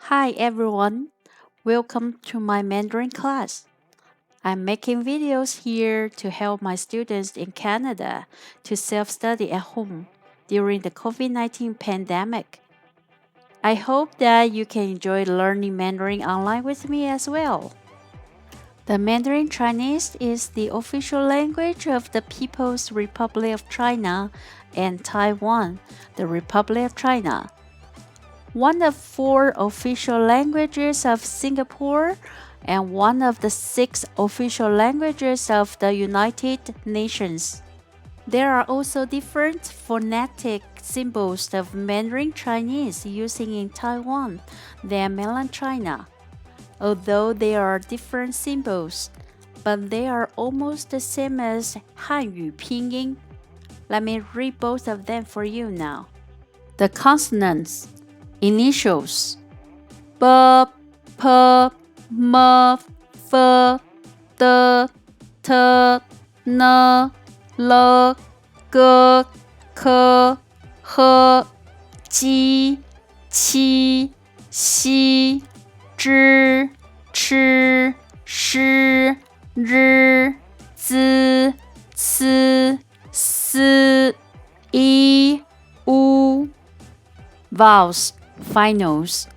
Hi everyone, welcome to my Mandarin class. I'm making videos here to help my students in Canada to self-study at home during the COVID-19 pandemic. I hope that you can enjoy learning Mandarin online with me as well. The Mandarin Chinese is the official language of the People's Republic of China and Taiwan, the Republic of China. One of 4 official languages of Singapore and one of the 6 official languages of the United Nations. There are also different phonetic symbols of Mandarin Chinese using in Taiwan than mainland China. Although there are different symbols, but they are almost the same as Hanyu Pinyin. Let me read both of them for you now. The consonants, initials: B, P, M, F, D, T, N, L, G, K, H, J, Q, X, Zh, Ch, Sh, R, Z, C, S, I, U. Vowels, finals: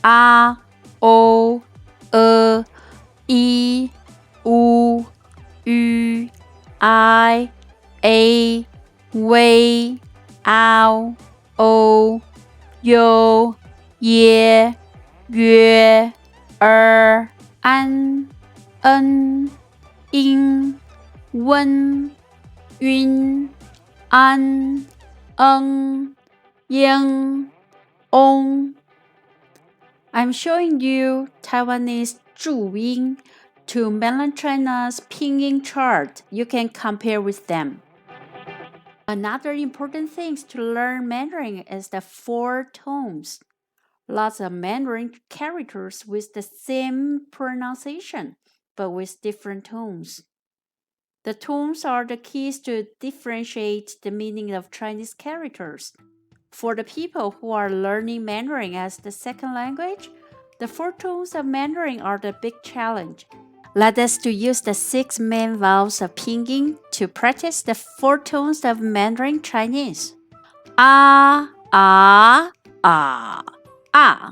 A, O, E, I, U, Ü, I, A, W, Ao, O, U, Ye, Yue, An, In, Wen, Yun, An, Yang, On. I'm showing you Taiwanese 注音 to mainland China's pinyin chart. You can compare with them. Another important thing to learn Mandarin is the 4 tones. Lots of Mandarin characters with the same pronunciation, but with different tones. The tones are the keys to differentiate the meaning of Chinese characters. For the people who are learning Mandarin as the second language, the 4 tones of Mandarin are the big challenge. Let us to use the 6 main vowels of Pinyin to practice the 4 tones of Mandarin Chinese. A, a, a, a.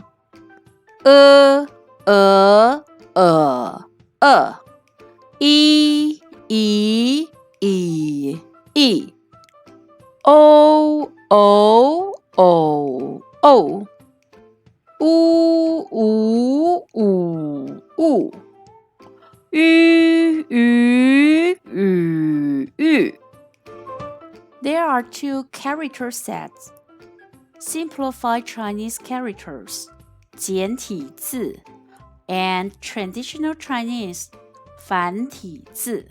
E, e, I, I. O, O. U, U. Ü, Ü. There are 2 character sets: simplified Chinese characters, 简体字, and traditional Chinese, 繁体字.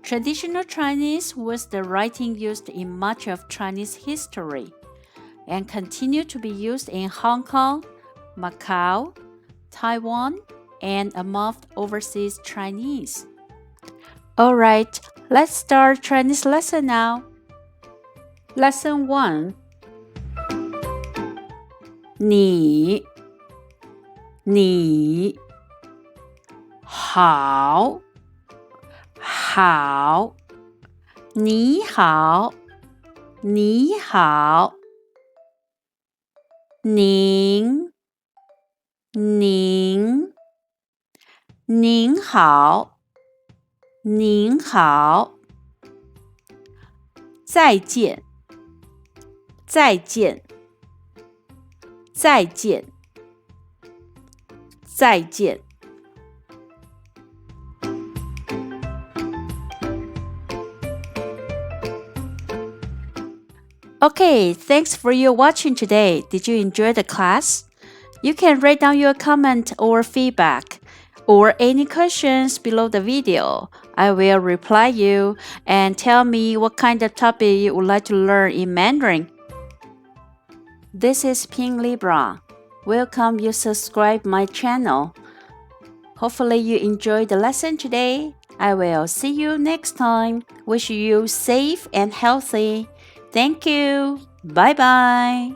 Traditional Chinese was the writing used in much of Chinese history and continued to be used in Hong Kong, Macau, Taiwan, and among overseas Chinese. Alright, let's start Chinese lesson now. Lesson 1. 你好你好您好再见Okay, thanks for your watching today. Did you enjoy the class? You can write down your comment or feedback or any questions below the video. I will reply you and tell me what kind of topic you would like to learn in Mandarin. This is Ping Libra. Welcome you subscribe my channel. Hopefully you enjoyed the lesson today. I will see you next time. Wish you safe and healthy. Thank you. Bye bye.